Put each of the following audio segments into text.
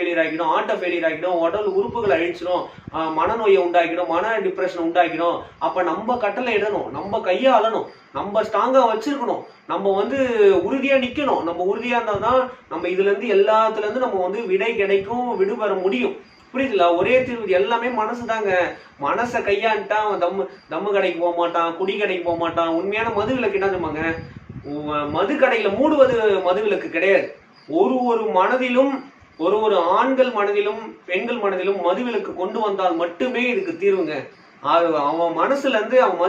Failure ஆகிடும், auto failure ஆகிடும், உடல் உறுப்புகளை அழிச்சிடும், மனநோயை உண்டாக்கிடும், மன டிப்ரெஷன் உண்டாக்கிடும். அப்ப நம்ம கட்டளை இடணும், நம்ம கையாளணும், நம்ம ஸ்ட்ராங்கா வச்சிருக்கணும், நம்ம வந்து உறுதியா நிக்கணும். நம்ம உறுதியா இருந்தாதான் நம்ம இதுல இருந்து எல்லாத்துல இருந்து நம்ம வந்து விடை கிடைக்கும், விடுபெற முடியும். புரியுதுல? ஒரே தீர்வு எல்லாமே மனசு தாங்க. மனசை கையாண்டா அவன் தம்மு கடைக்கு போக மாட்டான், குடி கடைக்கு போக மாட்டான். உண்மையான மது விலக்கு என்ன தெரியுமாங்க? மது கடையில மூடுவது மது விலக்கு கிடையாது. ஒரு மனதிலும் ஒரு ஆண்கள் மனதிலும் பெண்கள் மனதிலும் மதுவிலக்கு கொண்டு வந்தால் மட்டுமே இதுக்கு தீர்வுங்க. அவன் மனசுல இருந்து அவன்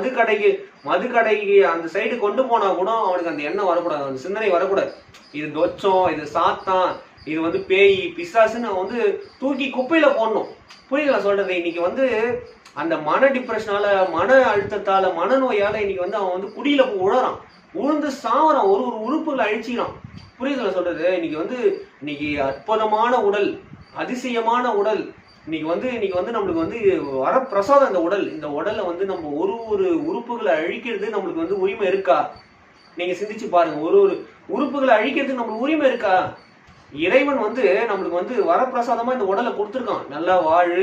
மது கடைக்கு அந்த சைடு கொண்டு போனா கூட அவனுக்கு அந்த எண்ணம் வரக்கூடாது, அந்த சிந்தனை வரக்கூடாது. இது தொச்சம், இது சாத்தான், இது வந்து பேய் பிசாசுன்னு வந்து தூக்கி குப்பையில போடணும். புரியுதா சொல்றது? இன்னைக்கு வந்து அந்த மன டிப்ரெஷனால, மன அழுத்தத்தால, மனநோயால இன்னைக்கு வந்து அவன் வந்து குடியில உழறான், உழுந்து சாவறான், ஒரு உறுப்புகளை அழிச்சிக்கிறான். புரியுதுல சொல்றது? இன்னைக்கு அற்புதமான உடல், அதிசயமான உடல். இன்னைக்கு வந்து நம்மளுக்கு வந்து வரப்பிரசாதம் இந்த உடல். இந்த உடலை வந்து நம்ம ஒரு உறுப்புகளை அழிக்கிறது நம்மளுக்கு வந்து உரிமை இருக்கா? நீங்க சிந்திச்சு பாருங்க. ஒரு உறுப்புகளை அழிக்கிறது நம்மளுக்கு உரிமை இருக்கா? இறைவன் வந்து நம்மளுக்கு வந்து வரப்பிரசாதமா இந்த உடலை கொடுத்துருக்கான். நல்லா வாழு,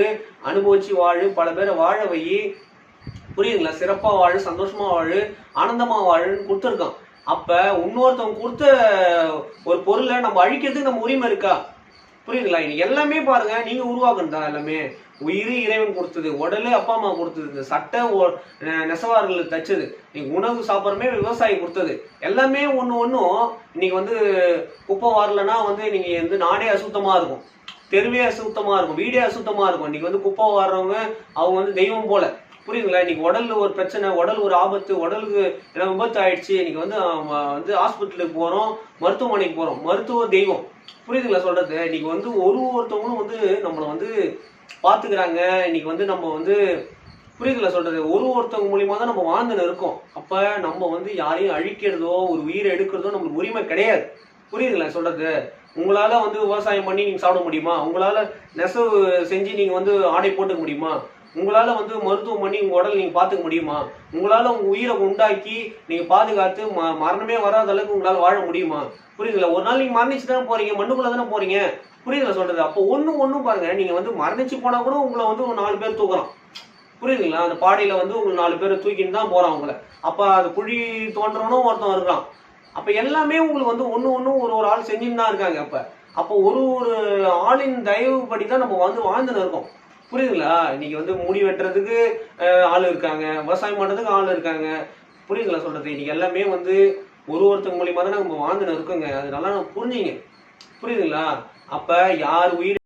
அனுபவிச்சு வாழு, பல பேரை வாழ வை, புரியுதுங்களா? சிறப்பா வாழு, சந்தோஷமா வாழு, ஆனந்தமா வாழுன்னு கொடுத்துருக்கான். அப்ப இன்னொருத்தவங்க கொடுத்த ஒரு பொருளை நம்ம அழிக்கிறதுக்கு நம்ம உரிமை இருக்கா? புரியுதுங்களா? இது எல்லாமே பாருங்க, நீங்க உருவாக்குனதா? எல்லாமே உயிர் இறைவன் கொடுத்தது, உடலு அப்பா அம்மா கொடுத்தது, சட்டை நெசவாளர்கள் தச்சது, நீங்க உணவு சாப்பிட்றமே விவசாயி கொடுத்தது. எல்லாமே ஒன்றும் இன்னைக்கு வந்து குப்பை வரலன்னா வந்து நீங்க வந்து நாடே அசுத்தமா இருக்கும், தெருவே அசுத்தமா இருக்கும், வீடே அசுத்தமா இருக்கும். இன்னைக்கு வந்து குப்பை வாடுறவங்க அவங்க வந்து தெய்வம் போல. புரியுதுங்களா? இன்னைக்கு உடல்ல ஒரு பிரச்சனை, உடல் ஒரு ஆபத்து, உடலுக்கு விபத்து ஆயிடுச்சு, இன்னைக்கு வந்து ஹாஸ்பிட்டலுக்கு போறோம், மருத்துவமனைக்கு போறோம், மருத்துவ தெய்வம். புரியுதுங்களா சொல்றது? இன்னைக்கு வந்து ஒருத்தவங்களும் வந்து நம்மளை வந்து பாத்துக்கிறாங்க. இன்னைக்கு வந்து நம்ம வந்து புரியுதுங்களா சொல்றது? ஒருத்தவங்க மூலியமா தான் நம்ம வாழ்ந்துன்னு இருக்கோம். அப்ப நம்ம வந்து யாரையும் அழிக்கிறதோ ஒரு உயிரை எடுக்கிறதோ நம்மளுக்கு உரிமை கிடையாது. புரியுதுங்களா சொல்றது? உங்களால வந்து விவசாயம் பண்ணி நீங்க சாப்பிட முடியுமா? உங்களால நெசவு செஞ்சு நீங்க வந்து ஆடை போட்டுக்க முடியுமா? உங்களால வந்து மருத்துவம் பண்ணி உங்க உடல் நீங்க பாத்துக்க முடியுமா? உங்களால உங்க உயிரை உண்டாக்கி நீங்க பாதுகாத்து மரணமே வராத அளவுக்கு உங்களால வாழ முடியுமா? புரியுதுங்களா? ஒரு நாள் நீங்க மரணிச்சு தானே போறீங்க, மண்ணுக்குள்ள தானே போறீங்க. புரியுதுங்களா சொல்றது? அப்போ ஒண்ணும் பாருங்க, நீங்க வந்து மரணிச்சு போனா கூட உங்களை வந்து 4 பேர் தூக்குறான். புரியுதுங்களா? அந்த பாடையில வந்து உங்களை 4 பேர் தூக்கின்னு தான் போறான் உங்களை. அப்ப அது குழி தோன்றவனும் ஒருத்தன் இருக்கான். அப்ப எல்லாமே உங்களுக்கு வந்து ஒன்னும் ஒரு ஆள் செஞ்சுன்னு தான் இருக்காங்க. அப்போ ஒரு ஆளின் தயவுபடி தான் நம்ம வந்து வாழ்ந்துன்னு இருக்கோம். புரியுதுங்களா? இன்னைக்கு வந்து முடி வெட்டுறதுக்கு ஆள் இருக்காங்க, விவசாயம் பண்றதுக்கு ஆள் இருக்காங்க. புரியுதுங்களா சொல்றது? இன்னைக்கு எல்லாமே வந்து ஒருத்தங்க மூலியமா தான் நம்ம வாழ்ந்துன்னு இருக்கோங்க. அது நல்லா புரிஞ்சுங்க. புரியுதுங்களா? அப்ப யார் உயிர்